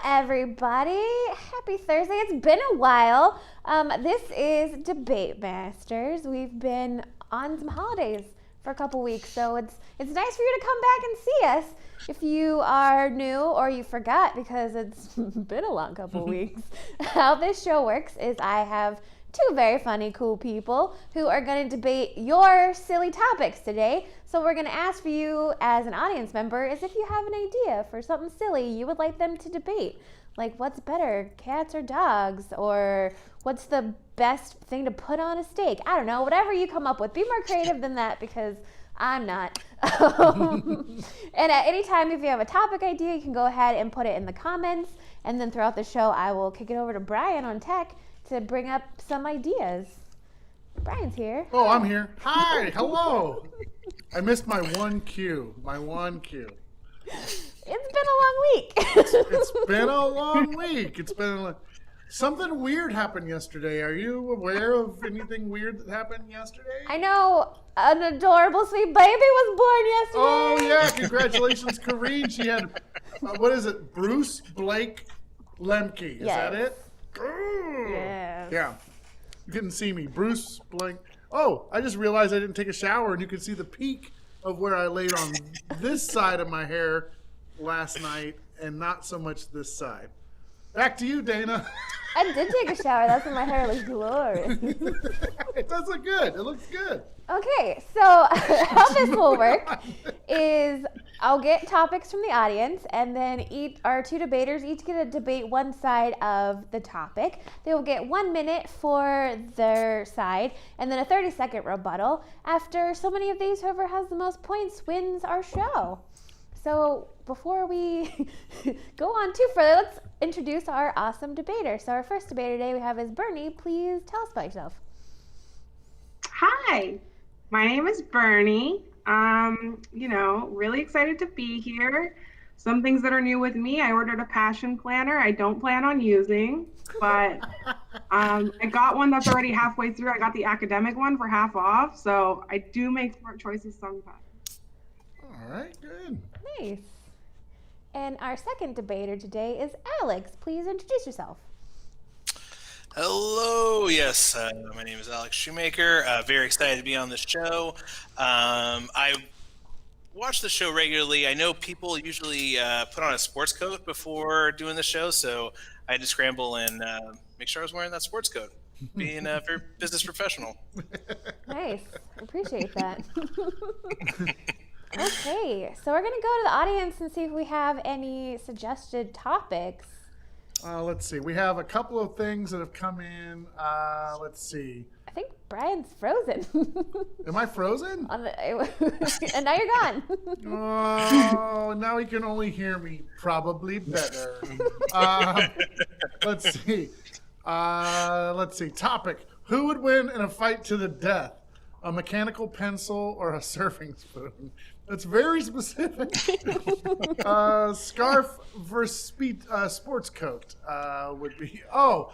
everybody. Happy Thursday. It's been a while. This is Debate Masters. We've been on some holidays for a couple weeks, so it's nice for you to come back and see us. If you are new or you forgot because it's been a long couple weeks, how this show works is I have two very funny, cool people who are going to debate your silly topics today. So we're going to ask for you as an audience member is if you have an idea for something silly you would like them to debate. Like, what's better, cats or dogs? Or what's the best thing to put on a steak? I don't know, whatever you come up with. Be more creative than that because I'm not. And at any time, if you have a topic idea, you can go ahead and put it in the comments. And then throughout the show, I will kick it over to Brian on tech to bring up some ideas. Brian's here. Oh, I'm here. Hi, hello. I missed my one cue. It's been a long week. It's been a long week. Something weird happened yesterday. Are you aware of anything weird that happened yesterday? I know an adorable sweet baby was born yesterday. Oh, yeah. Congratulations, Kareen. She had, what is it, Bruce Blake Lemke. Is that it? Yes. Yeah. You couldn't see me. Bruce Blank. Oh, I just realized I didn't take a shower, and you could see the peak of where I laid on this side of my hair last night, and not so much this side. Back to you, Dayna. I did take a shower. That's when my hair looks glorious. It does look good. It looks good. Okay, so how this will work is I'll get topics from the audience, and then our two debaters each get to debate one side of the topic. They will get 1 minute for their side, and then a 30-second rebuttal. After so many of these, whoever has the most points wins our show. So before we go on too further, let's introduce our awesome debater. So our first debater today we have is Bernie. Please tell us about yourself. Hi, my name is Bernie. Really excited to be here. Some things that are new with me, I ordered a passion planner I don't plan on using, but I got one that's already halfway through. I got the academic one for half off, so I do make smart choices sometimes. All right, good. Nice. And our second debater today is Alex. Please introduce yourself. Hello, yes, my name is Alex Shewmaker. Very excited to be on the show. I watch the show regularly. I know people usually put on a sports coat before doing the show, so I had to scramble and make sure I was wearing that sports coat, being a very business professional. Nice. Appreciate that. Okay, so we're going to go to the audience and see if we have any suggested topics. Let's see. We have a couple of things that have come in. Let's see. I think Brian's frozen. Am I frozen? And now you're gone. Oh, now he can only hear me. Probably better. Let's see. Topic. Who would win in a fight to the death? A mechanical pencil or a surfing spoon? That's very specific. Scarf versus sports coat would be. Oh!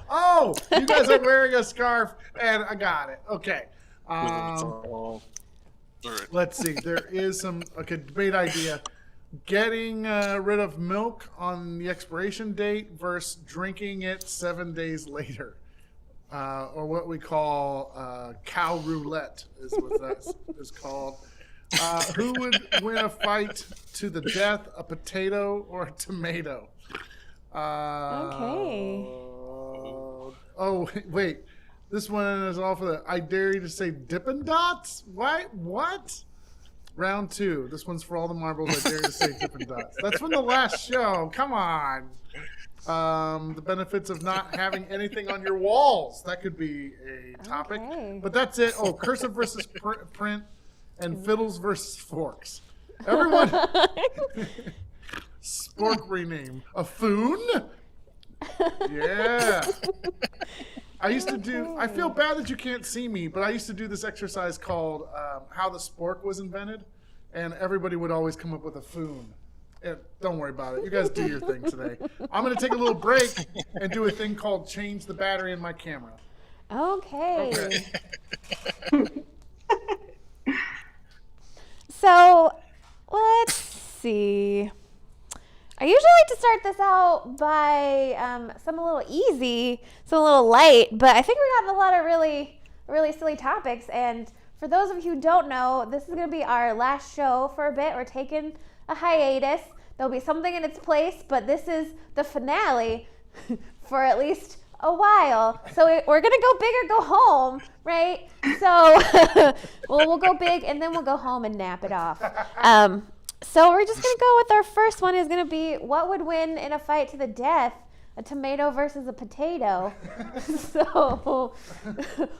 You guys are wearing a scarf, and I got it. Okay. Let's see. There is some debate idea. Getting rid of milk on the expiration date versus drinking it 7 days later. Or what we call cow roulette is what that is called. Who would win a fight to the death, a potato or a tomato? Okay. Oh, wait. This one is off of the I dare you to say Dippin' Dots? What? Round 2. This one's for all the marbles. I dare you to say Dippin' Dots. That's from the last show. Come on. The benefits of not having anything on your walls. That could be a topic. Okay. But that's it. Oh, cursive versus print and fiddles versus forks. Everyone. Spork rename. A foon? Yeah. I feel bad that you can't see me, but I used to do this exercise called How the Spork Was Invented, and everybody would always come up with a foon. And don't worry about it. You guys do your thing today. I'm going to take a little break and do a thing called change the battery in my camera. Okay. So let's see. I usually like to start this out by some a little easy, some a little light, but I think we got a lot of really, really silly topics. And for those of you who don't know, this is going to be our last show for a bit. We're taking a hiatus. There'll be something in its place, but this is the finale for at least a while. So we're going to go big or go home, right? So we'll go big and then we'll go home and nap it off. So we're just going to go with our first one is going to be what would win in a fight to the death, a tomato versus a potato. So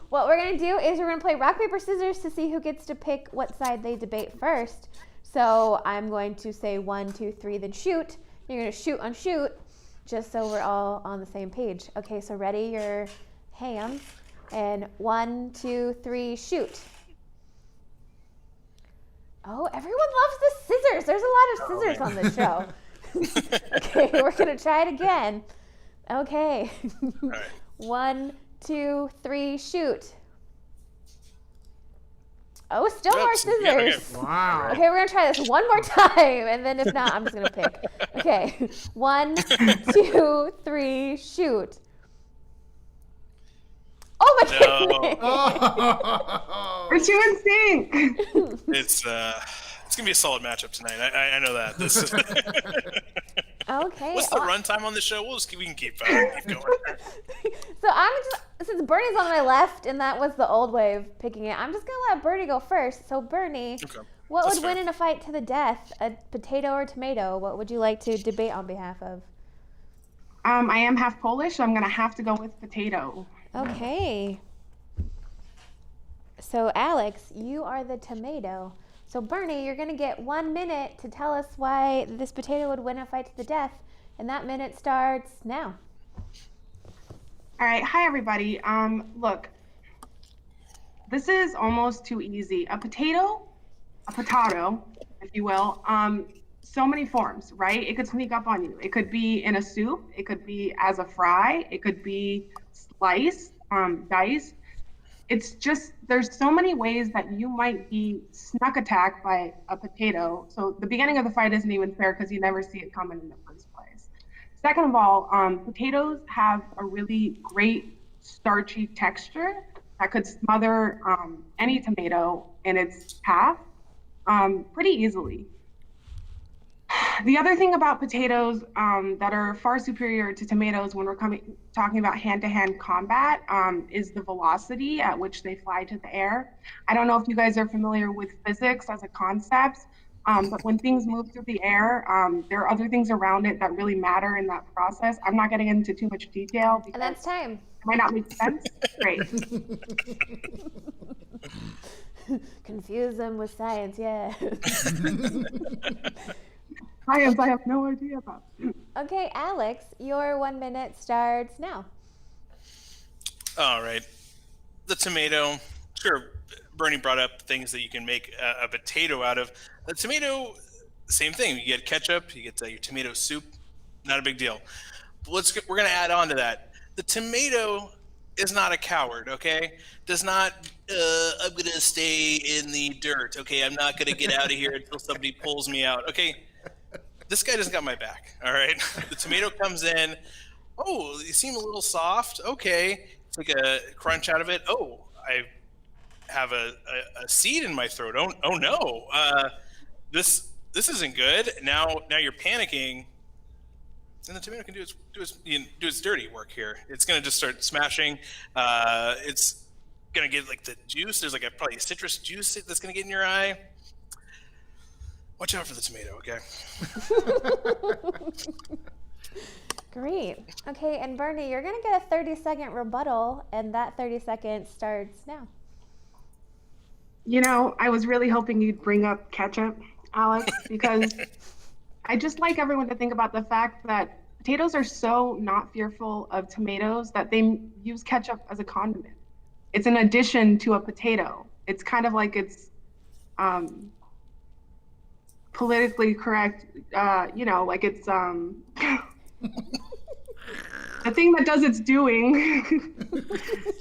what we're going to do is we're going to play rock, paper, scissors to see who gets to pick what side they debate first. So I'm going to say 1, 2, 3, then shoot. You're going to shoot on shoot just so we're all on the same page. Okay, so ready your hands. And 1, 2, 3, shoot. Oh, everyone loves the scissors. There's a lot of scissors on this show. Okay, we're going to try it again. Okay. All right. 1, 2, 3, shoot. Oh, still more scissors. Yeah, okay. Wow. Okay, we're going to try this one more time, and then if not, I'm just going to pick. Okay. 1, 2, 3, shoot. Oh my goodness. Oh. We're 2 in sync. It's gonna be a solid matchup tonight. I know that. This is Okay. What's the runtime on the show? We can keep going. So since Bernie's on my left, and that was the old way of picking it, I'm just going to let Bernie go first. So Bernie, Okay. what That's would win fair. in a fight to the death, a potato or tomato? What would you like to debate on behalf of? I am half Polish, so I'm gonna have to go with potato. Okay. So Alex, you are the tomato. So Bernie, you're going to get 1 minute to tell us why this potato would win a fight to the death. And that minute starts now. All right, hi everybody. Look, this is almost too easy. A potato, if you will. So many forms, right? It could sneak up on you. It could be in a soup. It could be as a fry. It could be sliced, diced. It's just, there's so many ways that you might be snuck attacked by a potato. So the beginning of the fight isn't even fair because you never see it coming in the first place. Second of all, potatoes have a really great starchy texture that could smother any tomato in its path pretty easily. The other thing about potatoes that are far superior to tomatoes when we're talking about hand-to-hand combat is the velocity at which they fly to the air. I don't know if you guys are familiar with physics as a concept, but when things move through the air, there are other things around it that really matter in that process. I'm not getting into too much detail because And that's time. it might not make sense. Great. Confuse them with science, yeah. Science, I have no idea about. Okay, Alex, your 1 minute starts now. All right. The tomato. Sure, Bernie brought up things that you can make a potato out of. The tomato, same thing. You get ketchup, you get your tomato soup. Not a big deal. But we're going to add on to that. The tomato is not a coward, okay? Does not, I'm going to stay in the dirt, okay? I'm not going to get out of here until somebody pulls me out, okay? This guy doesn't got my back, all right? The tomato comes in. Oh, you seem a little soft. Okay. Take a crunch out of it. Oh, I have a seed in my throat. Oh no. This isn't good. Now you're panicking. And the tomato can do its dirty work here. It's gonna just start smashing. It's gonna get like the juice. There's like probably a citrus juice that's gonna get in your eye. Watch out for the tomato, okay? Great. Okay, and Bernie, you're going to get a 30-second rebuttal, and that 30 seconds starts now. You know, I was really hoping you'd bring up ketchup, Alex, because I just like everyone to think about the fact that potatoes are so not fearful of tomatoes that they use ketchup as a condiment. It's an addition to a potato. It's kind of like it's politically correct, like it's the thing that does its doing.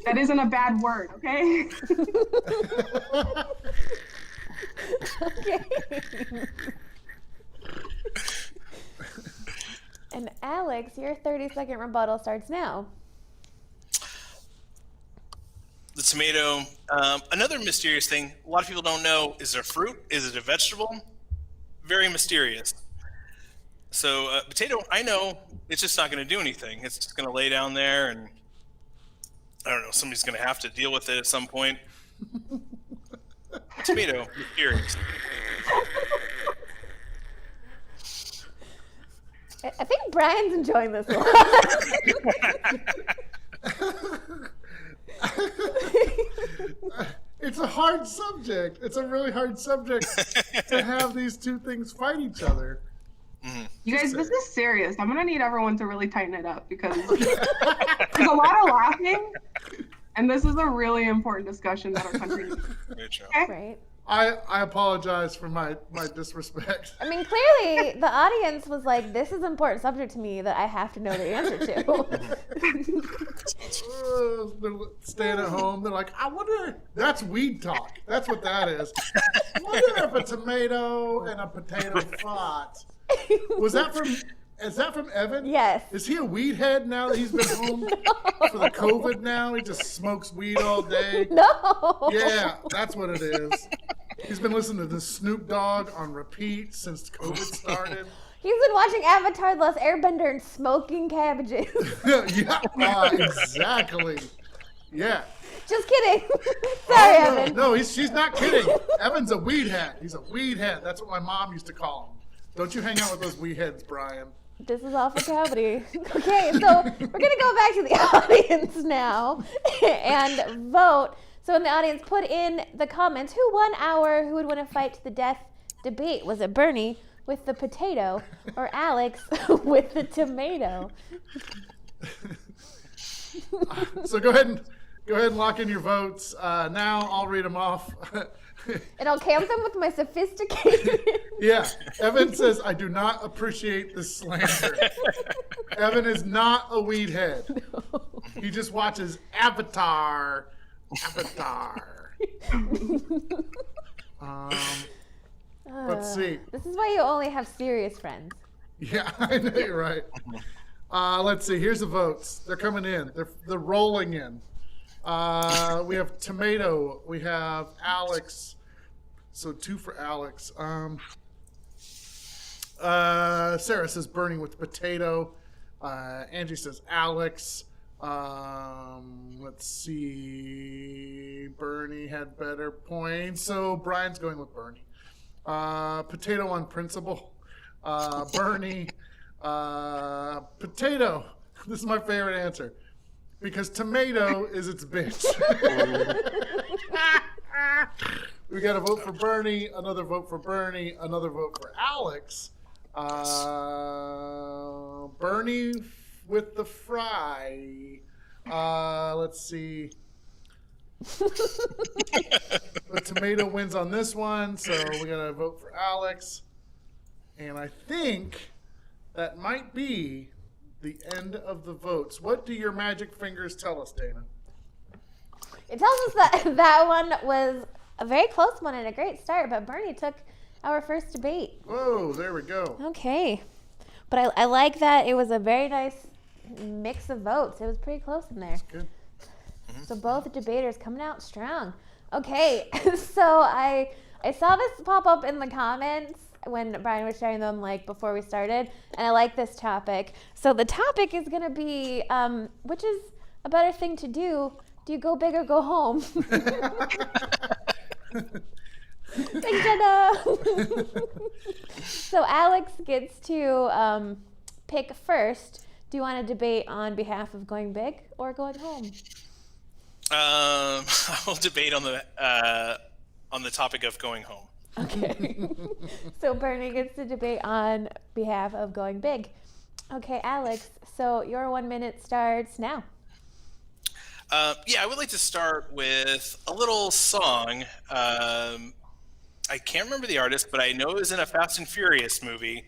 That isn't a bad word, okay? Okay. And Alex, your 30-second rebuttal starts now. The tomato. Another mysterious thing. A lot of people don't know: is it a fruit? Is it a vegetable? Very mysterious. So potato, I know it's just not going to do anything. It's just going to lay down there, and I don't know. Somebody's going to have to deal with it at some point. Tomato, mysterious. I think Brian's enjoying this one. It's a hard subject. It's a really hard subject to have these two things fight each other. You guys, this is serious. I'm gonna need everyone to really tighten it up because there's a lot of laughing, and this is a really important discussion that our country needs. Okay? Right. I apologize for my disrespect. I mean, clearly the audience was like, this is an important subject to me that I have to know the answer to. They're staying at home. They're like, I wonder. That's weed talk. That's what that is. I wonder if a tomato and a potato fought. Was that from? Is that from Evan? Yes. Is he a weed head now that he's been home for the COVID now? He just smokes weed all day. No. Yeah, that's what it is. He's been listening to Snoop Dogg on repeat since COVID started. He's been watching Avatar: The Last Airbender and smoking cabbages. Yeah, exactly. Yeah. Just kidding. Sorry, Oh, Evan. no, she's not kidding. Evan's a weed head. He's a weed head. That's what my mom used to call him. Don't you hang out with those weed heads, Brian. This is all for comedy. Okay, so we're going to go back to the audience now and vote. So in the audience, put in the comments, who won our who would win a fight to the death debate? Was it Bernie with the potato or Alex with the tomato? So go ahead and lock in your votes. Now I'll read them off. And I'll count them with my sophisticated... Yeah, Evan says, I do not appreciate this slander. Evan is not a weed head. No. He just watches Avatar. Let's see. This is why you only have serious friends. Yeah, I know you're right. Let's see. Here's the votes. They're coming in. They're rolling in. We have tomato. We have Alex. So 2 for Alex. Sarah says Bernie with potato. Angie says Alex. Let's see. Bernie had better points. So Brian's going with Bernie. Potato on principle. Bernie. Potato. This is my favorite answer. Because tomato is its bitch. We got a vote for Bernie, another vote for Bernie, another vote for Alex. Bernie with the fry. Let's see. The tomato wins on this one, so we got to vote for Alex. And I think that might be the end of the votes. What do your magic fingers tell us, Dayna? It tells us that that one was a very close one and a great start, but Bernie took our first debate. Whoa, there we go. Okay. But I like that it was a very nice mix of votes. It was pretty close in there. Good. So both debaters coming out strong. Okay, so I saw this pop up in the comments when Brian was sharing them like before we started, and I like this topic. So the topic is going to be, which is a better thing to do? Do you go big or go home? Thanks, Jenna. So Alex gets to pick first. Do you want to debate on behalf of going big or going home? I will debate on the topic of going home. Okay. So Bernie gets to debate on behalf of going big. Okay, Alex, so your 1 minute starts now. Yeah, I would like to start with a little song. I can't remember the artist, but I know it was in a Fast and Furious movie.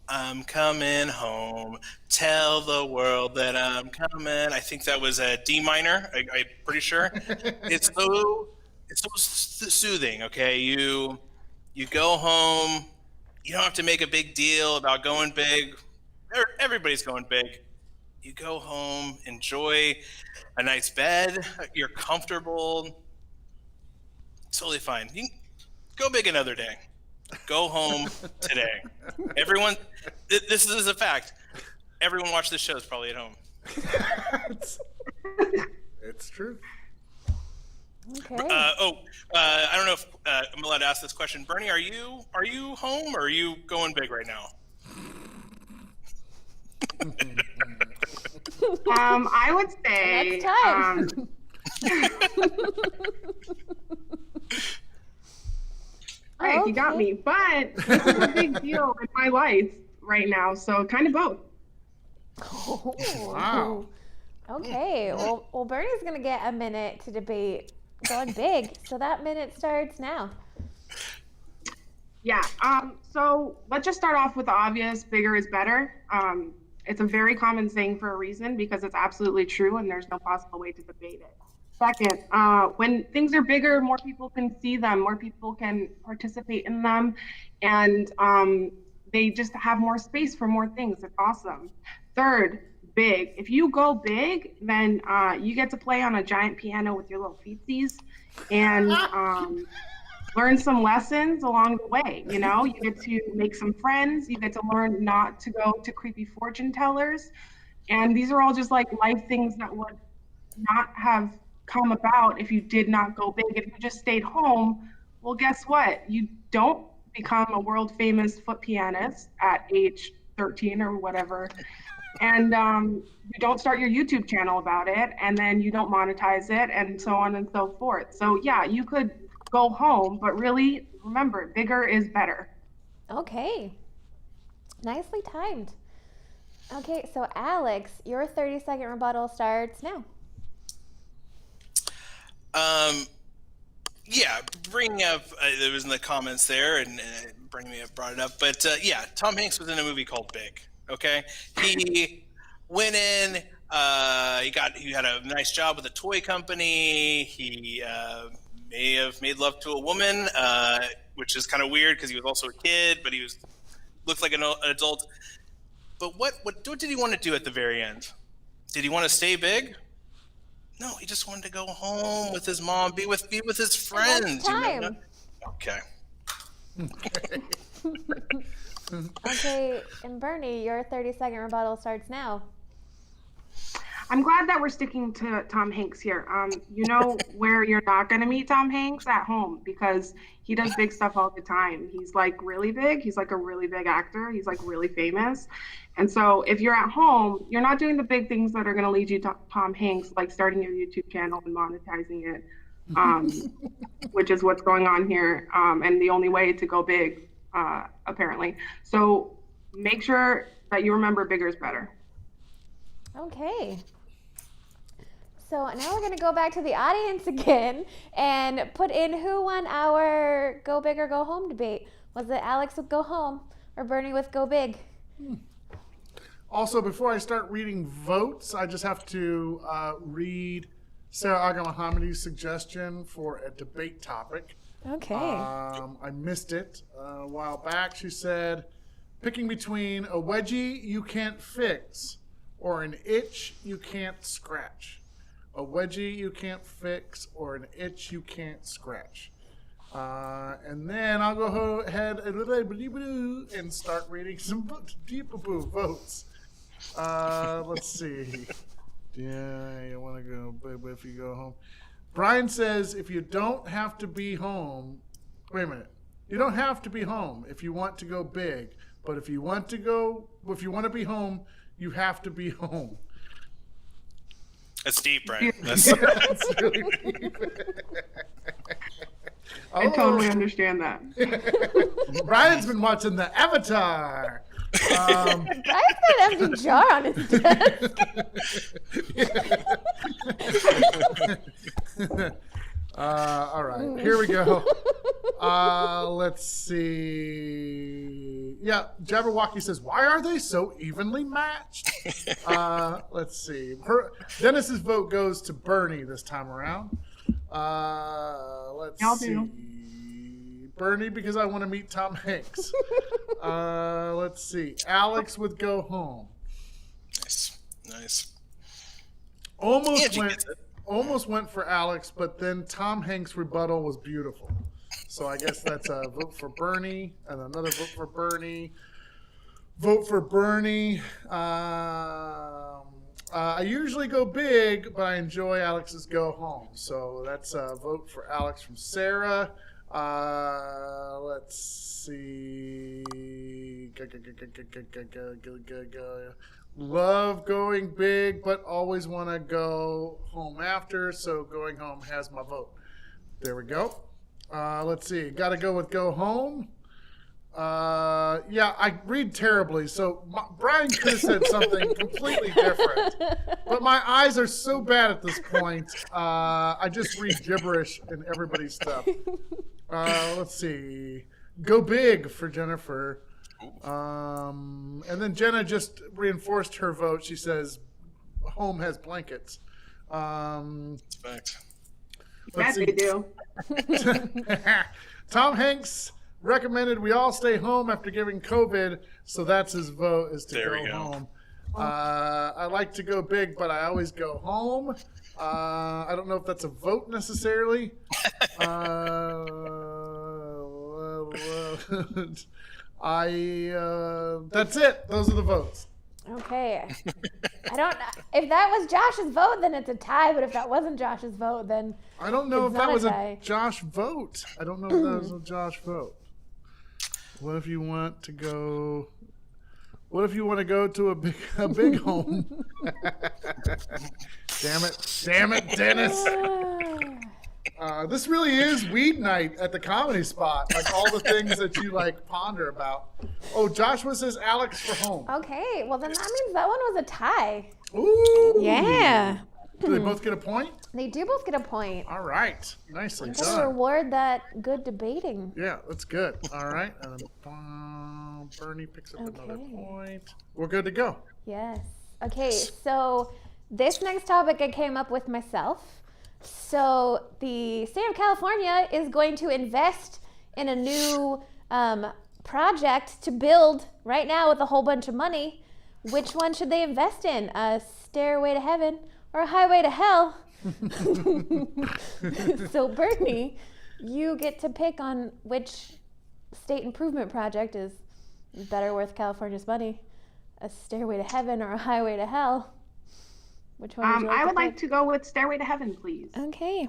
I'm coming home. Tell the world that I'm coming. I think that was a D minor. I'm pretty sure. It's so soothing. Okay, you go home. You don't have to make a big deal about going big everybody's going big. You go home, enjoy a nice bed. You're comfortable. Totally fine. You can go big another day. Go home today. Everyone, this is a fact. Everyone watch this show is probably at home. It's true. Okay. I don't know if I'm allowed to ask this question. Bernie, are you home or are you going big right now? I would say. Next time. Right, you got me. But this is a big deal in my life right now, so kind of both. Oh. Wow. Okay. Well, Bernie's gonna get a minute to debate going big, so that minute starts now. Yeah. So let's just start off with the obvious: bigger is better. It's a very common saying for a reason because it's absolutely true, and there's no possible way to debate it. Second, when things are bigger, more people can see them, more people can participate in them, and they just have more space for more things. It's awesome. Third, big. If you go big, then you get to play on a giant piano with your little feetsies and learn some lessons along the way. You know, you get to make some friends. You get to learn not to go to creepy fortune tellers. And these are all just like life things that would not have come about if you did not go big. If you just stayed home, well, guess what? You don't become a world famous foot pianist at age 13 or whatever. And you don't start your YouTube channel about it, and then you don't monetize it, and so on and so forth. So yeah, you could go home, but really remember, bigger is better. Okay. Nicely timed. Okay, so Alex, your 30-second rebuttal starts now. Yeah, bringing up, there was in the comments there, and bringing me up, brought it up, but yeah, Tom Hanks was in a movie called Big, okay? He went in, he had a nice job with a toy company, he may have made love to a woman, which is kind of weird because he was also a kid, but he looked like an adult. But what did he want to do at the very end? Did he want to stay big? No, he just wanted to go home with his mom, be with his friends. Time. You know? Okay. Okay, and Bernie, your 30-second rebuttal starts now. I'm glad that we're sticking to Tom Hanks here. You know where you're not going to meet Tom Hanks? At home, because he does big stuff all the time. He's like really big. He's like a really big actor. He's like really famous. And so if you're at home, you're not doing the big things that are going to lead you to Tom Hanks, like starting your YouTube channel and monetizing it, which is what's going on here. And the only way to go big, apparently. So make sure that you remember bigger is better. Okay. So now we're going to go back to the audience again and put in who won our go big or go home debate. Was it Alex with go home or Bernie with go big? Also, before I start reading votes, I just have to read Sarah Aga Mohammadi's suggestion for a debate topic. Okay. I missed it a while back. She said, picking between a wedgie you can't fix or an itch you can't scratch. A wedgie you can't fix or an itch you can't scratch. And then I'll go ahead and start reading some votes. Let's see. Yeah, you want to go, but if you go home. Brian says if you don't have to be home, wait a minute. You don't have to be home if you want to go big, but if you want to be home, you have to be home. That's deep, Brian. That's really deep. I totally understand that. Brian's been watching the Avatar. Brian's got an empty jar on his desk. All right, here we go. Let's see. Yeah, Jabberwocky says, why are they so evenly matched? Let's see. Dennis's vote goes to Bernie this time around. Let's see. Bernie, because I want to meet Tom Hanks. Let's see. Alex would go home. Nice. Almost went for Alex, but then Tom Hanks' rebuttal was beautiful. So I guess that's a vote for Bernie and another vote for Bernie. Vote for Bernie. I usually go big, but I enjoy Alex's go home. So that's a vote for Alex from Sarah. Let's see. Love going big, but always want to go home after. So going home has my vote. There we go. Let's see. Got to go with go home. Yeah, I read terribly, so Brian could have said something completely different. But my eyes are so bad at this point. I just read gibberish in everybody's stuff. Let's see. Go big for Jennifer. And then Jenna just reinforced her vote. She says home has blankets. Respect. Yes, they do. Tom Hanks recommended we all stay home after giving COVID, so that's his vote, is to go home. I like to go big, but I always go home. I don't know if that's a vote necessarily. That's it. Those are the votes. Okay. I don't know. If that was Josh's vote, then it's a tie. But if that wasn't Josh's vote, then I don't know it's if that not was tie. a Josh vote. I don't know if that was a Josh vote. What if you want to go? What if you want to go to a big home? Damn it, Dennis. This really is weed night at the comedy spot. Like all the things that you like ponder about. Oh, Joshua says Alex for home. Okay, well then that means that one was a tie. Ooh. Yeah. Do they both get a point? They do both get a point. All right. Nicely I'm gonna done. reward that good debating. Yeah, that's good. All right. And then Bernie picks up another Okay. point. We're good to go. Yes. Okay, so this next topic I came up with myself. So the state of California is going to invest in a new project to build right now with a whole bunch of money. Which one should they invest in? A stairway to heaven or a highway to hell? So Bernie, you get to pick on which state improvement project is better worth California's money. A stairway to heaven or a highway to hell? Which one would you like I to would like pick? to go with Stairway to Heaven, please. Okay.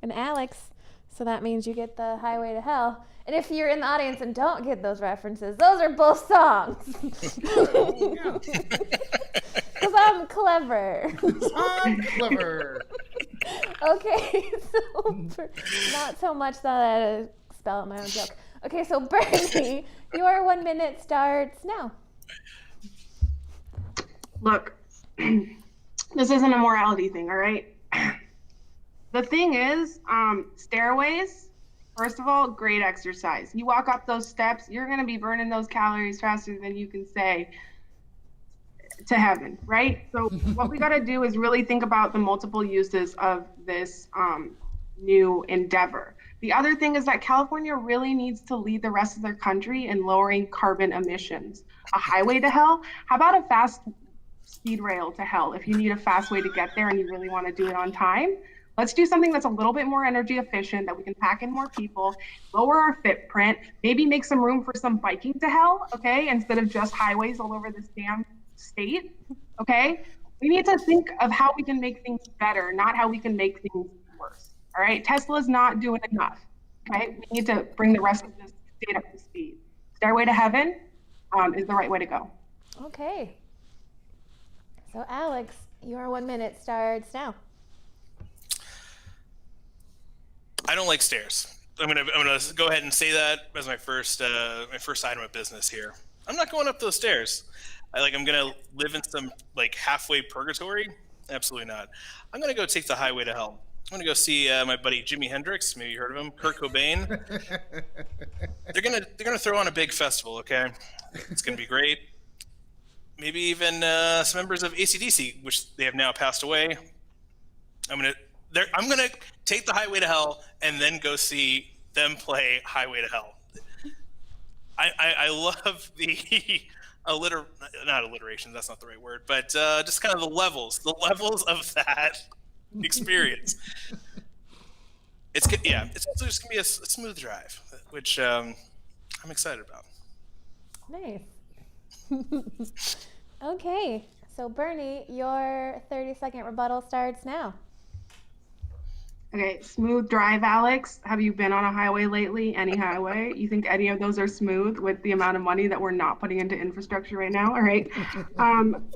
And Alex, so that means you get the highway to hell. And if you're in the audience and don't get those references, those are both songs. Yeah. Because I'm clever. I'm clever. Okay, so not so much that I had to spell out my own joke. Okay, so Bernie, your 1 minute starts now. Look, this isn't a morality thing, all right? The thing is, stairways, first of all, great exercise. You walk up those steps, you're going to be burning those calories faster than you can say to heaven, right? So what we got to do is really think about the multiple uses of this new endeavor. The other thing is that California really needs to lead the rest of their country in lowering carbon emissions. A highway to hell? How about a fast speed rail to hell if you need a fast way to get there and you really want to do it on time? Let's do something that's a little bit more energy efficient, that we can pack in more people, lower our footprint, maybe make some room for some biking to hell, okay? Instead of just highways all over this damn state, okay? We need to think of how we can make things better, not how we can make things worse, all right? Tesla's not doing enough, okay? We need to bring the rest of this state up to speed. Stairway to Heaven is the right way to go. Okay. So Alex, your 1 minute starts now. I don't like stairs. I'm gonna go ahead and say that as my first item of business here. I'm not going up those stairs. I'm gonna live in some like halfway purgatory. Absolutely not. I'm gonna go take the highway to hell. I'm gonna go see my buddy Jimi Hendrix. Maybe you heard of him. Kurt Cobain. They're gonna throw on a big festival. Okay, it's gonna be great. Maybe even some members of AC/DC, which they have now passed away. I'm gonna take the highway to hell and then go see them play Highway to Hell. I love the not alliteration, that's not the right word, but just kind of the levels of that experience. It's also just gonna be a smooth drive, which I'm excited about. Nice. Okay, so Bernie, your 30-second rebuttal starts now. Okay, smooth drive, Alex. Have you been on a highway lately? Any highway? You think any of those are smooth with the amount of money that we're not putting into infrastructure right now? All right.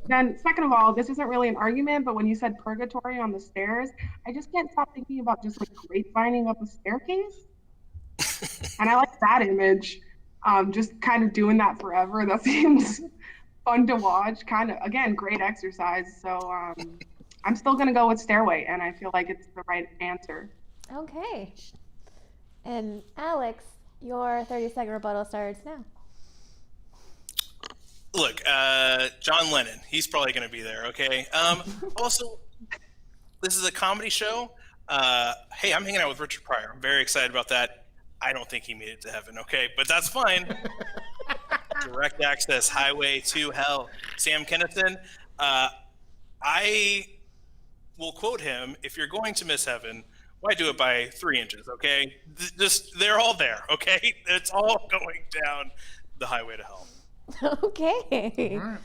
Then second of all, this isn't really an argument, but when you said purgatory on the stairs, I just can't stop thinking about just like grapevining up a staircase. And I like that image. Just kind of doing that forever. That seems fun to watch. Kind of, again, great exercise. So I'm still going to go with stairway, and I feel like it's the right answer. Okay. And Alex, your 30-second rebuttal starts now. Look, John Lennon, he's probably going to be there, okay? Also, this is a comedy show. Hey, I'm hanging out with Richard Pryor. I'm very excited about that. I don't think he made it to heaven, okay? But that's fine. Direct access, highway to hell. Sam Kinison, I will quote him, if you're going to miss heaven, why do it by 3 inches, okay? They're all there, okay? It's all going down the highway to hell. Okay. All right.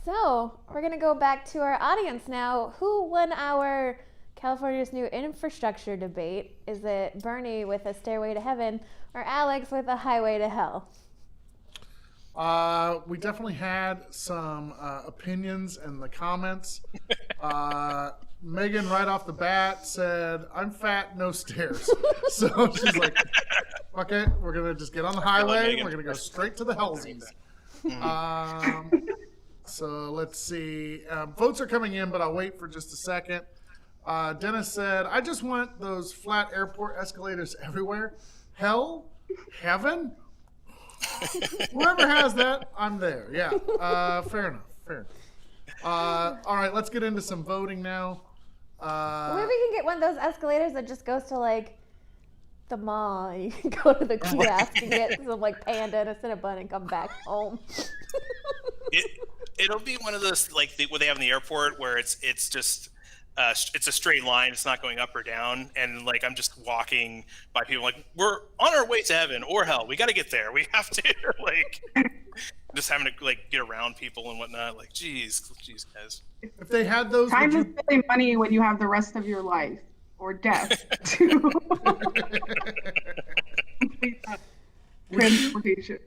So we're going to go back to our audience now. Who won our California's new infrastructure debate? Is it Bernie with a stairway to heaven or Alex with a highway to hell? We definitely had some opinions in the comments. Megan, right off the bat, said, "I'm fat, no stairs." So she's like, "Okay, we're gonna just get on the highway. We're gonna go straight to the hellsies." So let's see. Votes are coming in, but I'll wait for just a second. Dennis said, "I just want those flat airport escalators everywhere. Hell, heaven." Whoever has that, I'm there. Yeah, fair enough. All right, let's get into some voting now. Maybe we can get one of those escalators that just goes to like the mall. You can go to the kiosk and get some like panda and a Cinnabon and come back home. It'll be one of those like what they have in the airport where it's just it's a straight line. It's not going up or down. And like I'm just walking by people like we're on our way to heaven or hell. We got to get there. We have to like just having to like get around people and whatnot. Like, geez, guys. If they had those, Time is really money when you have the rest of your life or death to complete that transportation.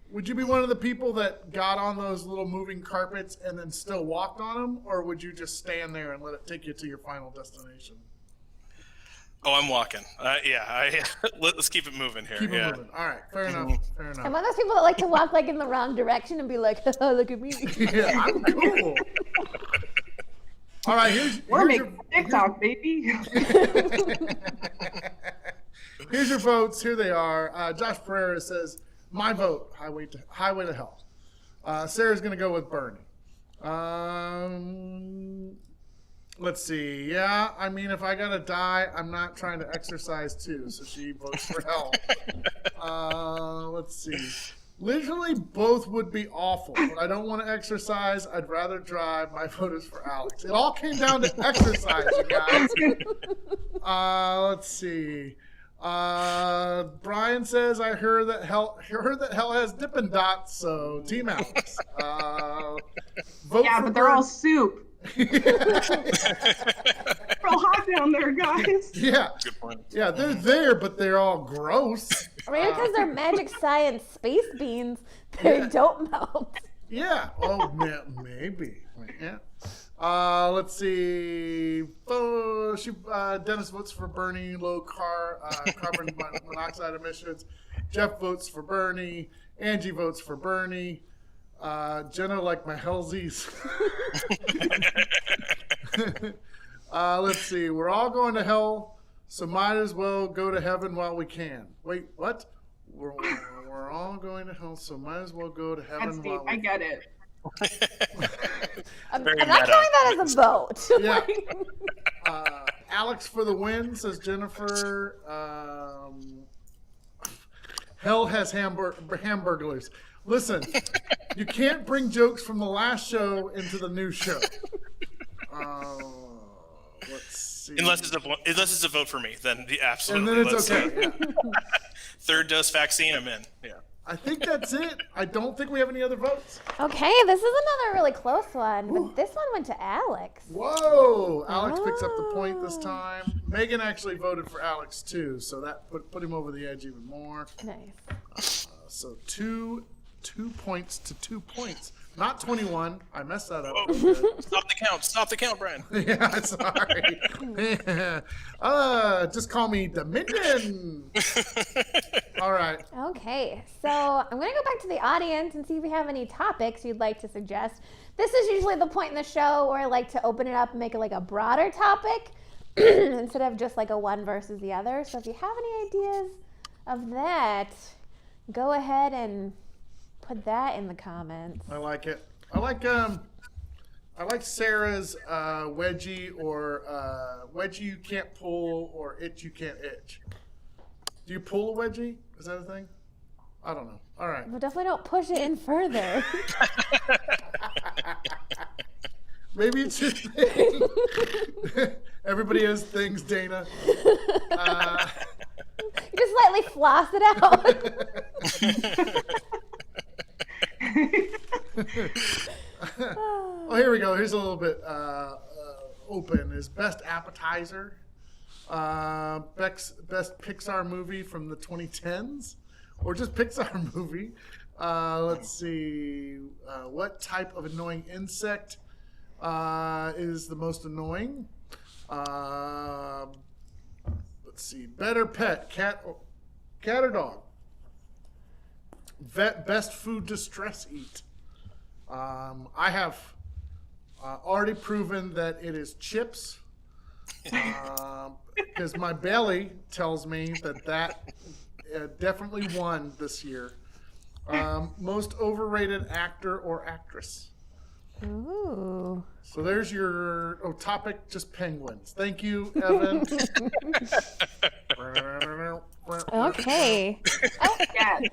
Would you be one of the people that got on those little moving carpets and then still walked on them, or would you just stand there and let it take you to your final destination? Oh, I'm walking. Let's keep it moving here. Keep it moving. All right, fair enough. I'm one of those people that like to walk like in the wrong direction and be like, oh, look at me. Yeah, I'm cool. All right, here's making TikTok, baby. Here's your votes. Here they are. Josh Pereira says, "My vote, highway to hell." Sarah's gonna go with Bernie. Let's see. Yeah, I mean, if I gotta die, I'm not trying to exercise too, so she votes for hell. Let's see. Literally, both would be awful, but I don't want to exercise. I'd rather drive. My vote is for Alex. It all came down to exercise, you guys. Let's see. Brian says, "I heard that hell has Dippin' Dots." So Team Alex. Yeah, but they're all soup. They're all hot down there, guys. Yeah. Good point. Yeah, they're there, but they're all gross. Maybe because they're magic science space beans, they don't melt. Yeah. Oh, maybe. Yeah. Let's see. Dennis votes for Bernie, low carbon monoxide emissions. Jeff votes for Bernie. Angie votes for Bernie. Jenna, like my hellsies. Let's see. We're all going to hell, so might as well go to heaven while we can. Wait, what? We're all going to hell, so might as well go to heaven That's deep. while we I get it. I'm not counting that as a vote. Yeah. Alex for the win, says Jennifer. Hell has hamburglers. Listen, you can't bring jokes from the last show into the new show. Let's see. Unless it's a vote for me, then absolutely. And then it's okay. Yeah. Third dose vaccine, I'm in. Yeah. I think that's it. I don't think we have any other votes. Okay, this is another really close one, but this one went to Alex. Whoa! Alex picks up the point this time. Megan actually voted for Alex too, so that put him over the edge even more. Nice. So two points to 2 points. Not 21. I messed that up. Stop the count, Brian. Yeah, sorry. Just call me Dominion. All right. Okay, so I'm going to go back to the audience and see if we have any topics you'd like to suggest. This is usually the point in the show where I like to open it up and make it like a broader topic instead of just like a one versus the other. So if you have any ideas of that, go ahead and put that in the comments. I like it. I like Sarah's wedgie or wedgie you can't pull or itch you can't itch. Do you pull a wedgie? Is that a thing? I don't know. All right. But definitely don't push it in further. Maybe it's your thing. Everybody has things, Dayna. You just lightly floss it out. Oh, here we go. Here's a little bit open. Is best appetizer, best Pixar movie from the 2010s, or just Pixar movie. Let's see. What type of annoying insect is the most annoying? Let's see. Better pet, cat or dog? Best food to stress eat. I have already proven that it is chips, because my belly tells me that definitely won this year. Most overrated actor or actress. Ooh. So there's your topic, just penguins. Thank you, Evan. Okay. Yes.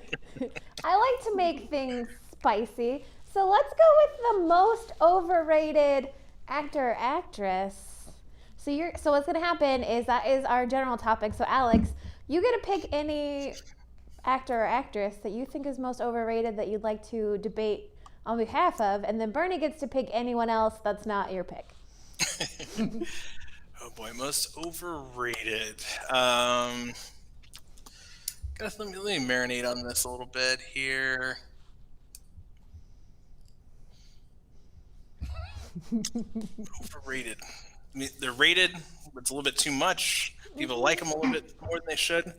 I like to make things spicy. So let's go with the most overrated actor or actress. So what's going to happen is that is our general topic. So Alex, you get to pick any actor or actress that you think is most overrated that you'd like to debate on behalf of, and then Bernie gets to pick anyone else that's not your pick. Oh boy, most overrated. Guess let me marinate on this a little bit here. Overrated. I mean, they're rated, but it's a little bit too much. People like them a little bit more than they should.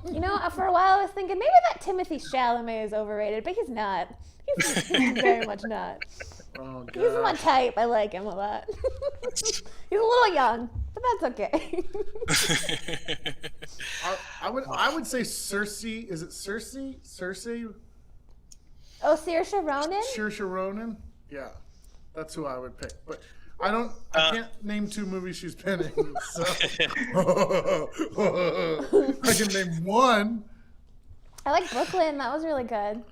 You know, for a while I was thinking maybe that Timothy Chalamet is overrated, but he's not. He's very much not. Oh, He's my type. I like him a lot. He's a little young, but that's okay. I would say Cersei. Is it Cersei? Cersei? Oh, Saoirse Ronan? Saoirse Ronan? Yeah, that's who I would pick. But I can't name 2 movies she's been in. So I can name one. I like Brooklyn. That was really good.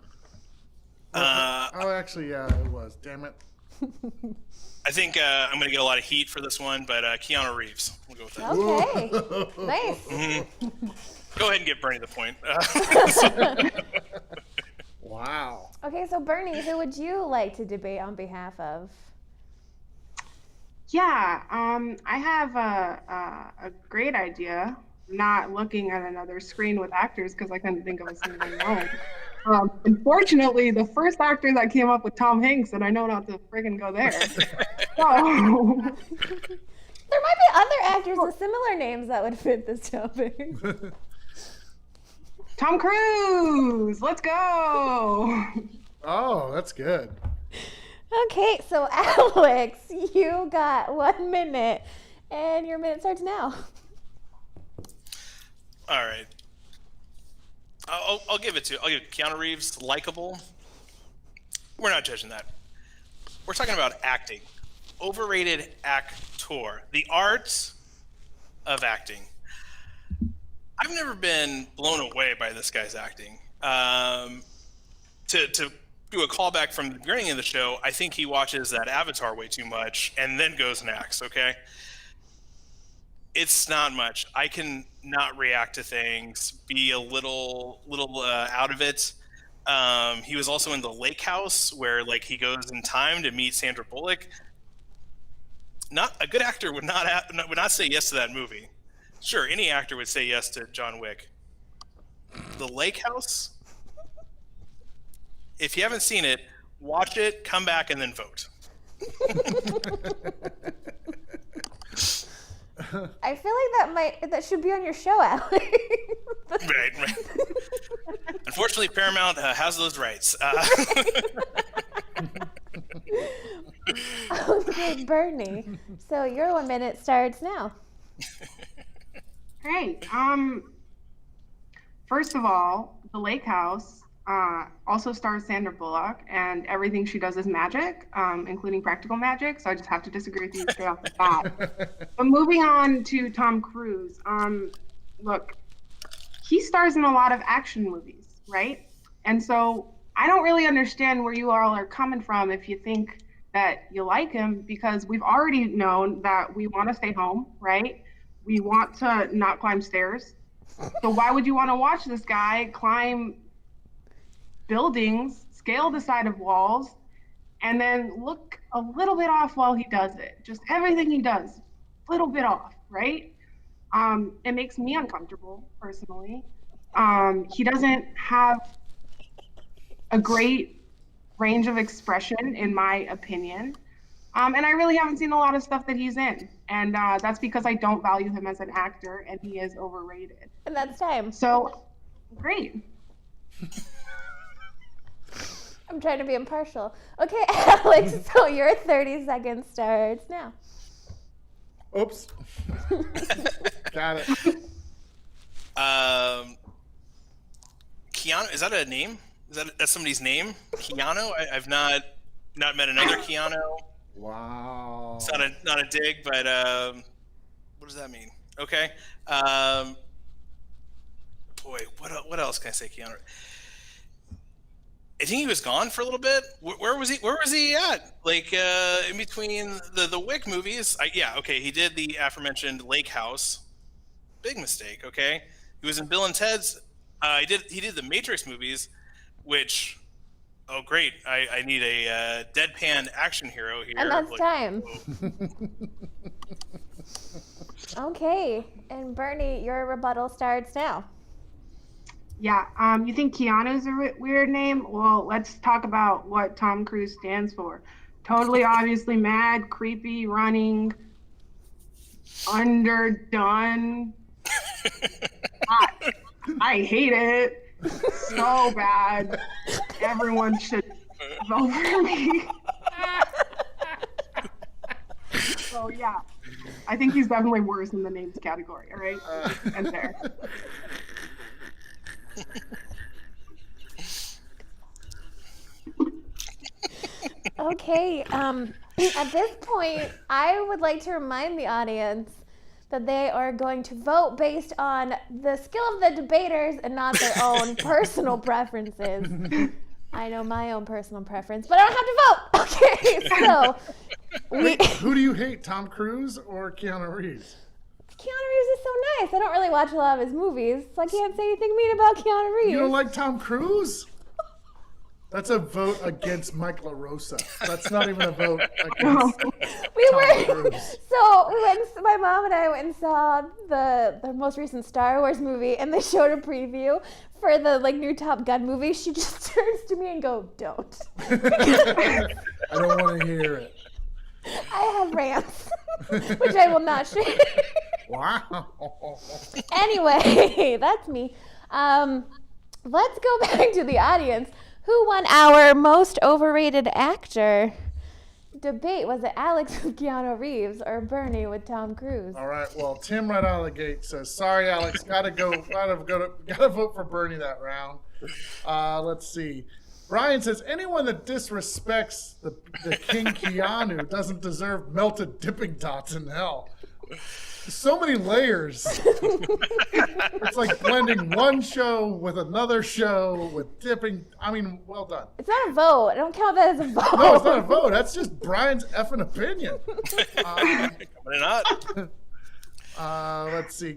Actually, yeah, it was. Damn it. I think I'm going to get a lot of heat for this one, but Keanu Reeves. We'll go with that. Okay. Nice. Mm-hmm. Go ahead and give Bernie the point. Wow. Okay, so Bernie, who would you like to debate on behalf of? Yeah, I have a great idea. Not looking at another screen with actors because I couldn't think of a single one. Unfortunately, the first actor that came up with Tom Hanks, and I know not to friggin' go there. So, there might be other actors with similar names that would fit this topic. Tom Cruise, let's go. Oh, that's good. Okay, so Alex, you got 1 minute, and your minute starts now. All right. I'll give it to. I'll give Keanu Reeves likable. We're not judging that. We're talking about acting. overrated actor, the art of acting. I've never been blown away by this guy's acting. To do a callback from the beginning of the show, I think he watches that Avatar way too much and then goes and acts, okay? It's not much. I can not react to things, be a little out of it. He was also in The Lake House, where like he goes in time to meet Sandra Bullock. Not a good actor would not say yes to that movie. Sure, any actor would say yes to John Wick. The Lake House. If you haven't seen it, watch it, come back, and then vote. I feel like that should be on your show, Alex. Right. Unfortunately, Paramount has those rights. Okay, Bernie. So your 1 minute starts now. Great. First of all, The Lake House also stars Sandra Bullock, and everything she does is magic, including practical magic. So I just have to disagree with you straight off the bat. But moving on to Tom Cruise, look, he stars in a lot of action movies, right? And so I don't really understand where you all are coming from if you think that you like him, because we've already known that we want to stay home, right? We want to not climb stairs. So why would you want to watch this guy climb buildings, scale the side of walls, and then look a little bit off while he does it? Just everything he does, a little bit off, right? It makes me uncomfortable personally. He doesn't have a great range of expression, in my opinion. And I really haven't seen a lot of stuff that he's in. And that's because I don't value him as an actor, and he is overrated. And that's time. So, great. I'm trying to be impartial. Okay, Alex, so your 30 seconds starts now. Oops. Got it. Keanu, is that a name? That's somebody's name? Keanu? I've not met another Keanu. Wow. It's not a dig, but what does that mean? Okay. Boy, what else can I say, Keanu? I think he was gone for a little bit. Where was he at? Like in between the Wick movies? Okay. He did the aforementioned Lake House. Big mistake. Okay. He was in Bill and Ted's. He did the Matrix movies, which. Oh, great. I need a deadpan action hero here. And that's time. Okay. And Bernie, your rebuttal starts now. Yeah, you think Keanu's a weird name? Well, let's talk about what Tom Cruise stands for. Totally obviously mad, creepy, running, underdone. I hate it. So bad. Everyone should vote for me. So yeah, I think he's definitely worse in the names category. All right, and there. Okay. At this point, I would like to remind the audience that they are going to vote based on the skill of the debaters and not their own personal preferences. I know my own personal preference, but I don't have to vote. Okay, so who do you hate, Tom Cruise or Keanu Reeves? Keanu Reeves is so nice. I don't really watch a lot of his movies, so I can't say anything mean about Keanu Reeves. You don't like Tom Cruise? That's a vote against Mike LaRosa. That's not even a vote against Tom Cruise. So when my mom and I went and saw the most recent Star Wars movie, and they showed a preview for the new Top Gun movie, she just turns to me and goes, "Don't." I don't want to hear it. I have rants, which I will not share. Wow. Anyway, that's me. Let's go back to the audience. Who won our most overrated actor debate? Was it Alex with Keanu Reeves or Bernie with Tom Cruise? All right. Well, Tim right out of the gate says, "Sorry, Alex, gotta vote for Bernie that round." Let's see. Brian says, anyone that disrespects the King Keanu doesn't deserve melted dipping dots in hell. So many layers. It's like blending one show with another show with dipping. I mean, well done. It's not a vote. I don't count that as a vote. No, it's not a vote. That's just Brian's effing opinion. Why not? Let's see.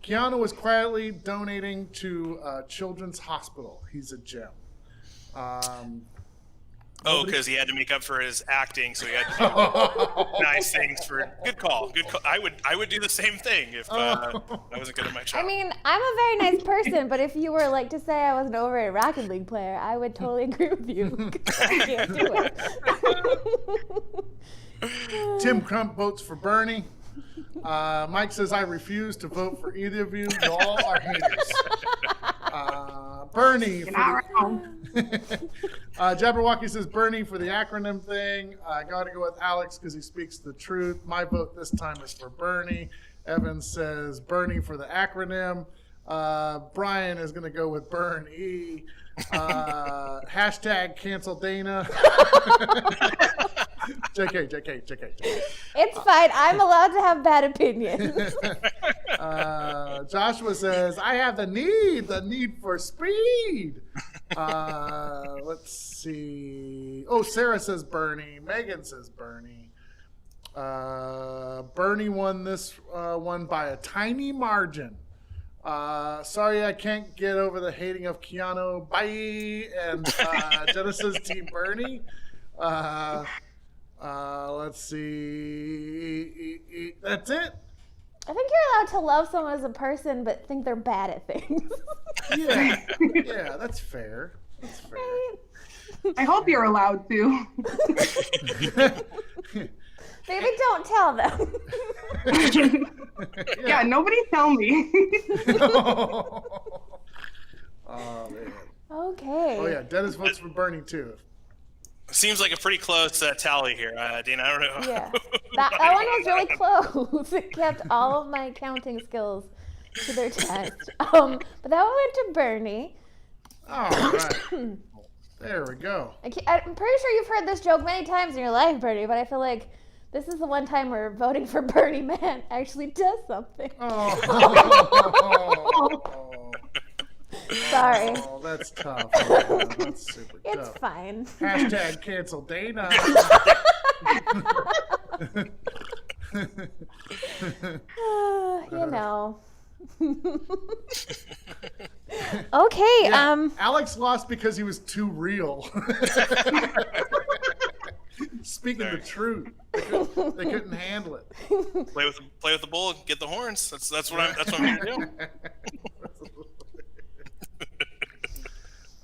Keanu was quietly donating to a children's hospital. He's a gem. Because he had to make up for his acting, so he had to do nice things for. Good call. Good call. I would do the same thing if I wasn't good at my job. I mean, I'm a very nice person, but if you were like to say I was an overrated Rocket League player, I would totally agree with you. I can't do it. Tim Crump votes for Bernie. Mike says, I refuse to vote for either of you. You all are haters. Bernie. You're not wrong. Jabberwocky says Bernie for the acronym thing. I got to go with Alex because he speaks the truth. My vote this time is for Bernie. Evan says Bernie for the acronym. Brian is going to go with Burn E. Hashtag cancel Dayna. JK. It's fine. I'm allowed to have bad opinions. Joshua says, I have the need for speed. Let's see. Oh, Sarah says Bernie. Megan says Bernie. Bernie won this one by a tiny margin. Sorry, I can't get over the hating of Keanu. Bye. And Genesis Team Bernie. Let's see. That's it. I think you're allowed to love someone as a person, but think they're bad at things. Yeah, that's fair. That's fair. Right? I hope you're allowed to. Maybe don't tell them. Yeah, nobody tell me. Oh, man. Okay. Oh, yeah. Dennis votes for Bernie, too. Seems like a pretty close tally here, Dayna. I don't know. Yeah. That one was really close. It kept all of my counting skills to their test. But that one went to Bernie. All right. There we go. I'm pretty sure you've heard this joke many times in your life, Bernie, but I feel like this is the one time where voting for Bernie Man actually does something. Oh. Sorry. Oh, that's tough. Oh, that's super It's tough. fine. Hashtag cancel Dayna. You know. Okay. Yeah, Alex lost because he was too real. Speaking the truth, they couldn't handle it. Play with the bull, get the horns. That's what I'm here to do.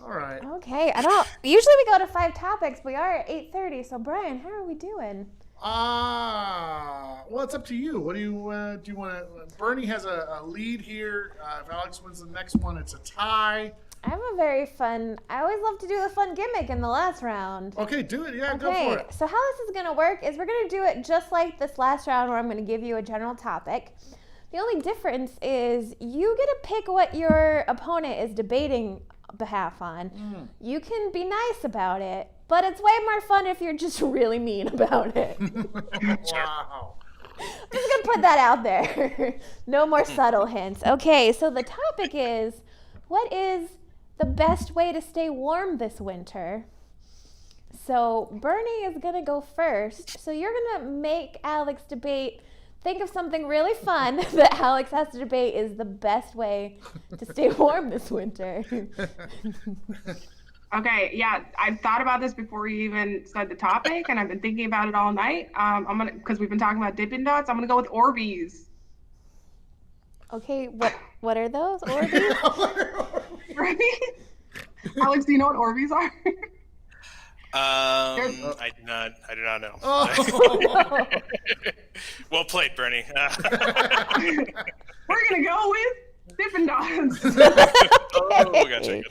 All right. Okay. I don't. Usually we go to 5 topics. We are at 8:30. So Brian, how are we doing? Well, it's up to you. What do you want to? Bernie has a lead here. If Alex wins the next one, it's a tie. I have a very fun. I always love to do the fun gimmick in the last round. Okay, do it. Yeah, go for it. So how this is going to work is we're going to do it just like this last round where I'm going to give you a general topic. The only difference is you get to pick what your opponent is debating behalf on. You can be nice about it, but it's way more fun if you're just really mean about it. Wow. I'm just going to put that out there. No more subtle hints. Okay, so the topic is, what is the best way to stay warm this winter? So Bernie is going to go first. So you're going to make Alex debate. Think of something really fun that Alex has to debate is the best way to stay warm this winter. Okay, yeah, I've thought about this before you even said the topic, and I've been thinking about it all night. Because we've been talking about Dippin' Dots, I'm gonna go with Orbeez. Okay, what are those? Orbeez? Right? Alex, do you know what Orbeez are? I do not know. Oh. Well played, Bernie. We're gonna go with Dippin' Dots. Oh, gotcha.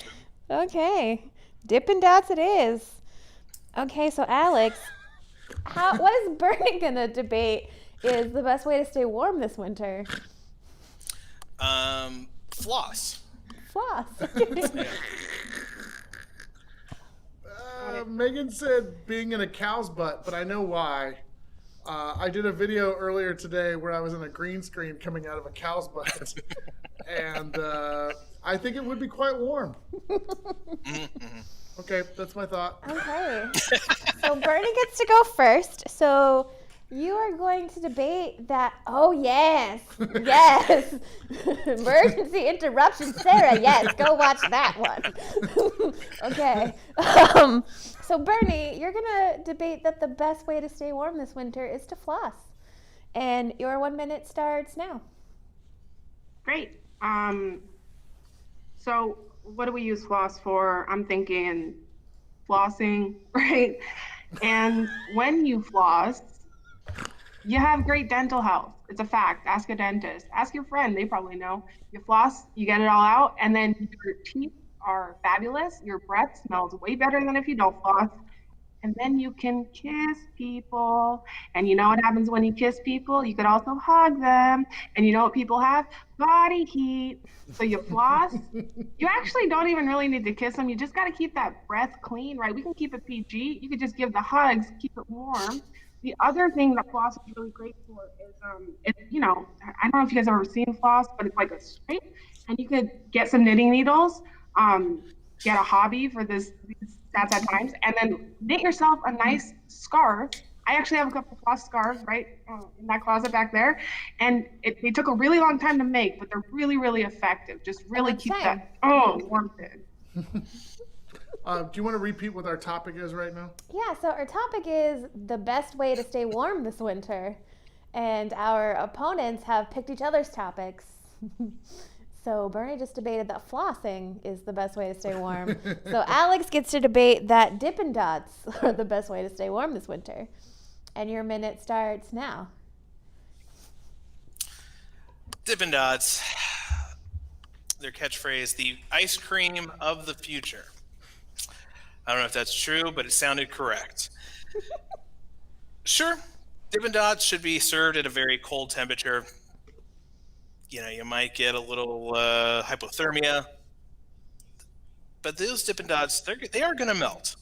Okay, Dippin' Dots it is. Okay, so Alex, what is Bernie gonna debate is the best way to stay warm this winter? Floss. Floss. Megan said being in a cow's butt, but I know why. I did a video earlier today where I was in a green screen coming out of a cow's butt, and I think it would be quite warm. Okay, that's my thought. Okay. So Bernie gets to go first. So you are going to debate that. Oh, yes. Yes. Emergency interruption. Sarah, yes. Go watch that one. Okay. So Bernie, you're going to debate that the best way to stay warm this winter is to floss. And your 1 minute starts now. Great. So what do we use floss for? I'm thinking flossing, right? And when you floss, you have great dental health. It's a fact. Ask a dentist. Ask your friend. They probably know. You floss, you get it all out, and then your teeth are fabulous. Your breath smells way better than if you don't floss. And then you can kiss people. And you know what happens when you kiss people? You could also hug them. And you know what people have? Body heat. So you floss. You actually don't even really need to kiss them. You just got to keep that breath clean, right? We can keep it PG. You could just give the hugs, keep it warm. The other thing that floss is really great for is, I don't know if you guys have ever seen floss, but it's like a stripe. And you could get some knitting needles, get a hobby for these sad times, and then knit yourself a nice scarf. I actually have a couple floss scarves right in that closet back there, and they took a really long time to make, but they're really, really effective. Just really keep that warmth in. Do you want to repeat what our topic is right now? Yeah, so our topic is the best way to stay warm this winter. And our opponents have picked each other's topics. So Bernie just debated that flossing is the best way to stay warm. So Alex gets to debate that Dippin' Dots are the best way to stay warm this winter. And your minute starts now. Dippin' Dots, their catchphrase, the ice cream of the future. I don't know if that's true, but it sounded correct. Sure, Dippin' Dots should be served at a very cold temperature. You might get a little hypothermia, but those Dippin' Dots, they are going to melt.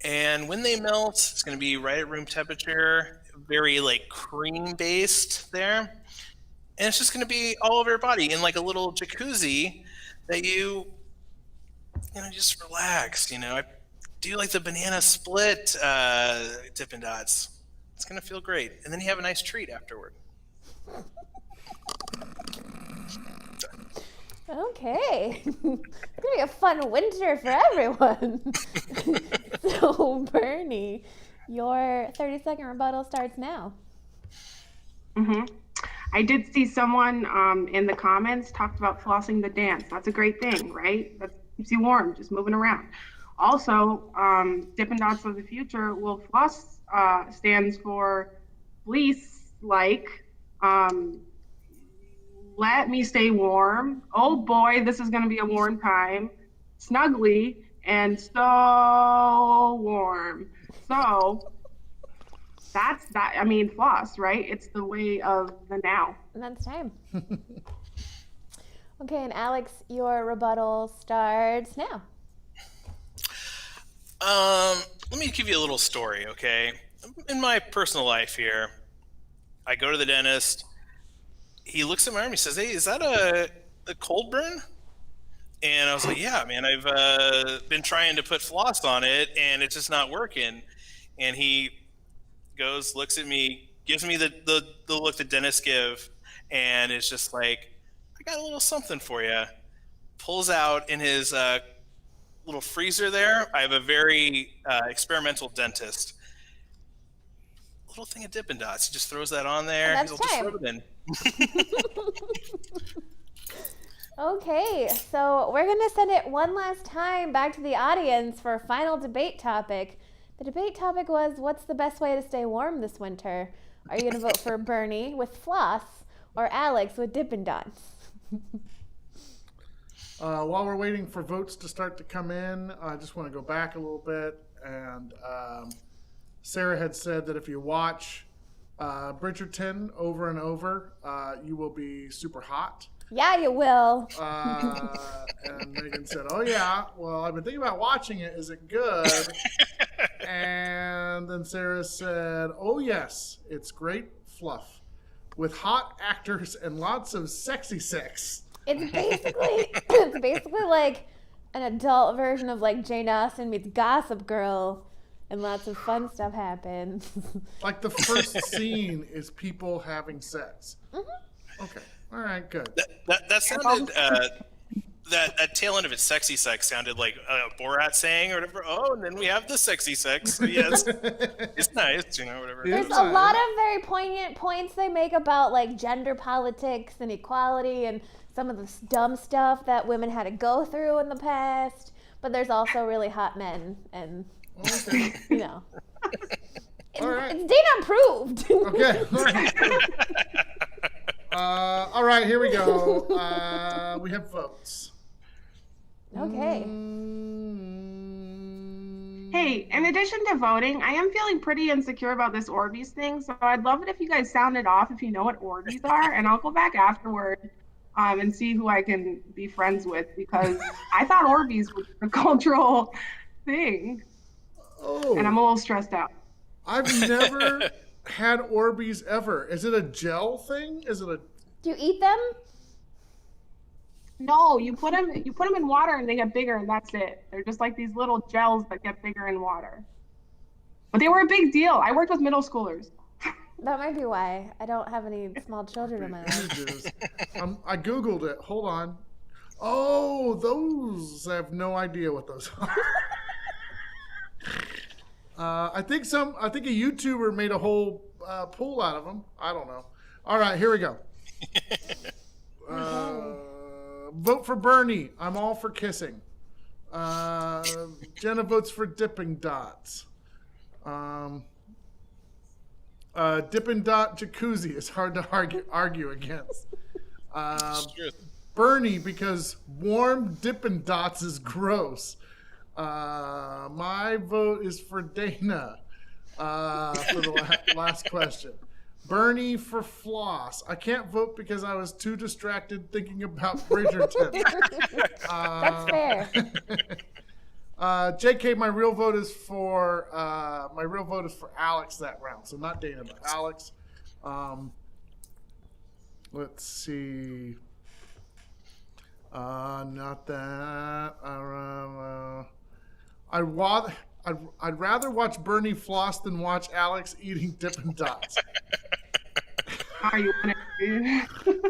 And when they melt, it's going to be right at room temperature, very like cream based there. And it's just going to be all over your body in like a little jacuzzi that you just relax. I do like the banana split Dippin' Dots. It's going to feel great. And then you have a nice treat afterward. Okay. It's going to be a fun winter for everyone. So, Bernie, your 30-second rebuttal starts now. I did see someone in the comments talked about flossing the dance. That's a great thing, right? That keeps you warm, just moving around. Also, Dippin' Dots of the future, well, floss stands for fleece-like. Let me stay warm. Oh boy, this is going to be a warm time. Snuggly and so warm. So that's that. I mean, floss, right? It's the way of the now. And that's time. Okay, and Alex, your rebuttal starts now. Let me give you a little story, okay? In my personal life here, I go to the dentist. He looks at my arm. He says, "Hey, is that a cold burn?" And I was like, "Yeah, man. I've been trying to put floss on it, and it's just not working." And he goes, looks at me, gives me the look that dentists give, and it's just like, "I got a little something for you." Pulls out in his little freezer there. I have a very experimental dentist. Little thing of Dippin' Dots. He just throws that on there. And that's He'll time. just rub it in. Okay, so we're going to send it one last time back to the audience for a final debate topic. The debate topic was, what's the best way to stay warm this winter? Are you going to vote for Bernie with floss or Alex with Dippin' Dots? While we're waiting for votes to start to come in, I just want to go back a little bit. And Sarah had said that if you watch Bridgerton over and over, you will be super hot. Yeah, you will. And Megan said, "Oh yeah, well I've been thinking about watching it. Is it good?" And then Sarah said, "Oh yes, it's great fluff with hot actors and lots of sexy sex." It's basically like an adult version of like Jane Austen meets Gossip Girl, and lots of fun stuff happens. Like the first scene is people having sex. Mm-hmm. Okay. All right. Good. That sounded. That tail end of its sexy sex sounded like Borat saying or whatever. Oh, and then we have the sexy sex. So yes, it's nice, whatever. There's a lot of very poignant points they make about like gender politics and equality and some of the dumb stuff that women had to go through in the past. But there's also really hot men, and All right. it's Dayna approved. Okay. All right. Here we go. We have votes. Okay. Hey, in addition to voting, I am feeling pretty insecure about this Orbeez thing, so I'd love it if you guys sound it off if you know what Orbeez are, and I'll go back afterward and see who I can be friends with, because I thought Orbeez was a cultural thing, and I'm a little stressed out. I've never had Orbeez ever. Is it a gel thing? Is it a... Do you eat them? No, you put them in water and they get bigger, and that's it. They're just like these little gels that get bigger in water. But they were a big deal. I worked with middle schoolers. That might be why I don't have any small children in my life. I Googled it. Hold on. Oh, those. I have no idea what those are. I think a YouTuber made a whole pool out of them. I don't know. All right, here we go. Vote for Bernie. I'm all for kissing. Jenna votes for Dippin' Dots. Dippin' Dot Jacuzzi is hard to argue against. Bernie, because warm Dippin' Dots is gross. My vote is for Dayna for the last question. Bernie for floss. I can't vote because I was too distracted thinking about Bridgerton. That's fair. JK, my real vote is for Alex that round. So not Dayna, but Alex. Let's see. Not that. I'd rather watch Bernie floss than watch Alex eating Dippin' Dots. Are you want to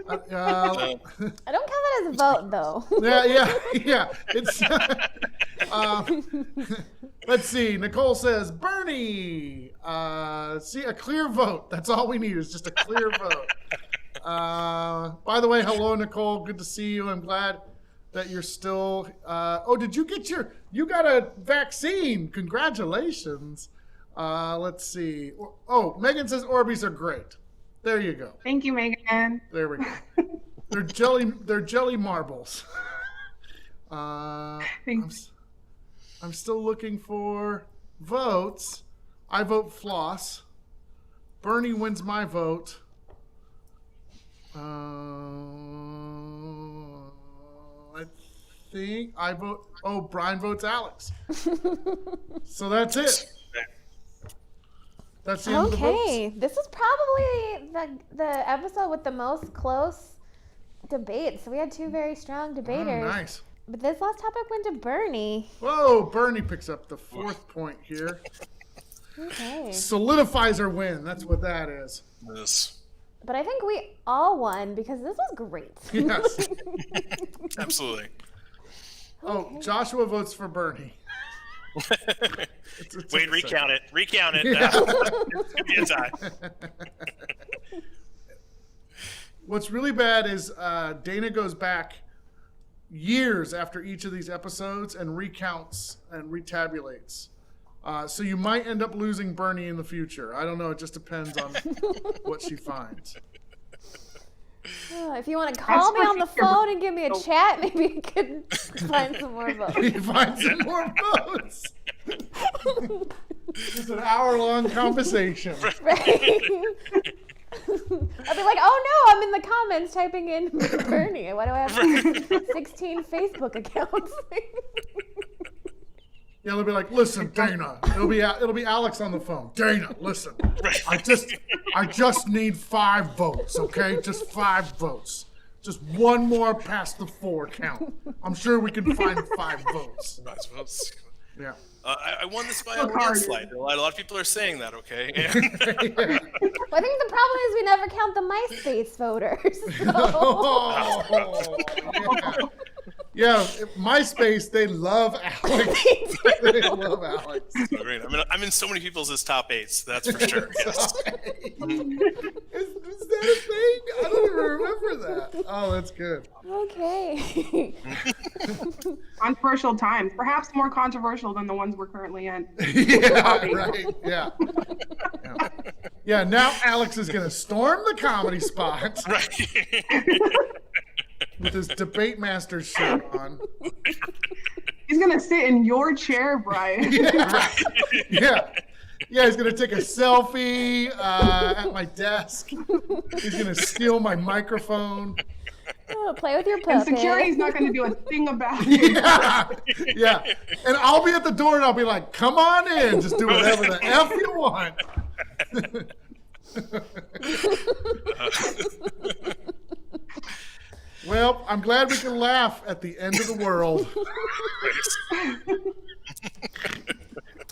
I don't count that as a vote, though. Yeah. It's. Let's see. Nicole says Bernie. See, a clear vote. That's all we need is just a clear vote. By the way, hello, Nicole. Good to see you. I'm glad that you're still. Did you get you got a vaccine? Congratulations. Let's see. Oh, Megan says Orbeez are great. There you go. Thank you, Megan. There we go. They're jelly marbles. I'm still looking for votes. I vote floss. Bernie wins my vote. I think I vote. Oh, Brian votes Alex. So that's it. That's the end of the votes. Okay, this is probably the episode with the most close debates. So we had two very strong debaters. Oh, nice. But this last topic went to Bernie. Whoa, Bernie picks up the 4th point here. Okay. Solidifies her win. That's what that is. Yes. But I think we all won because this was great. Yes. Absolutely. Oh, Joshua votes for Bernie. Wait, recount it. Recount it. Yeah. It's gonna be a tie. What's really bad is Dayna goes back years after each of these episodes and recounts and retabulates. So you might end up losing Bernie in the future. I don't know. It just depends on what she finds. If you want to call me on the phone and give me a chat, maybe you could find some more votes. You find some more votes. Just an hour-long conversation. Right. I'll be like, oh no, I'm in the comments typing in Bernie. Why do I have 16 Facebook accounts? Yeah, they'll be like, listen, Dayna. It'll be Alex on the phone. Dayna, listen. I just need 5 votes, okay? Just 5 votes. Just one more past the 4 count. I'm sure we can find 5 votes. Yeah. I won this by a landslide. A lot of people are saying that, okay? Yeah. Well, I think the problem is we never count the MySpace voters. So. Oh, yeah, MySpace, they love Alex. They love Alex. So great. I'm in so many people's top 8s. That's for sure. Yes. Is that a thing? I don't even remember that. Oh, that's good. Okay. Controversial times, perhaps more controversial than the ones we're currently in. Yeah, right. Yeah. Yeah, now Alex is going to storm the comedy spot. Right. With his debate master shirt on. He's gonna sit in your chair, Brian. Yeah. Yeah. Yeah, he's gonna take a selfie at my desk. He's gonna steal my microphone. Oh, play with your puppet. And security's not gonna do a thing about it. Yeah. Yeah. And I'll be at the door and I'll be like, come on in. Just do whatever the F you want. Well, I'm glad we can laugh at the end of the world.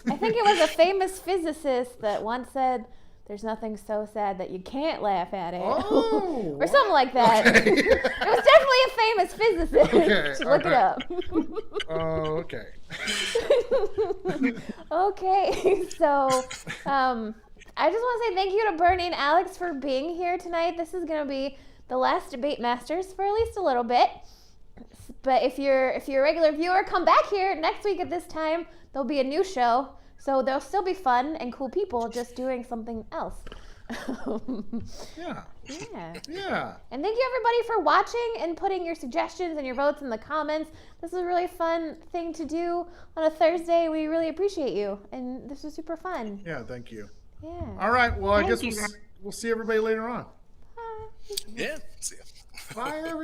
I think it was a famous physicist that once said, "There's nothing so sad that you can't laugh at it," Oh, or something like that. okay. It was definitely a famous physicist. Okay, Look it up. Oh, okay. Okay, so I just want to say thank you to Bernie and Alex for being here tonight. This is going to be the last Debate Masters for at least a little bit. But if you're a regular viewer, come back here next week at this time. There'll be a new show, so there'll still be fun and cool people just doing something else. Yeah. Yeah. Yeah. And thank you everybody for watching and putting your suggestions and your votes in the comments. This is a really fun thing to do on a Thursday. We really appreciate you, and this was super fun. Yeah, thank you. Yeah. All right, well, I Thank guess you. we'll see everybody later on. Yeah. See ya. Bye, everybody.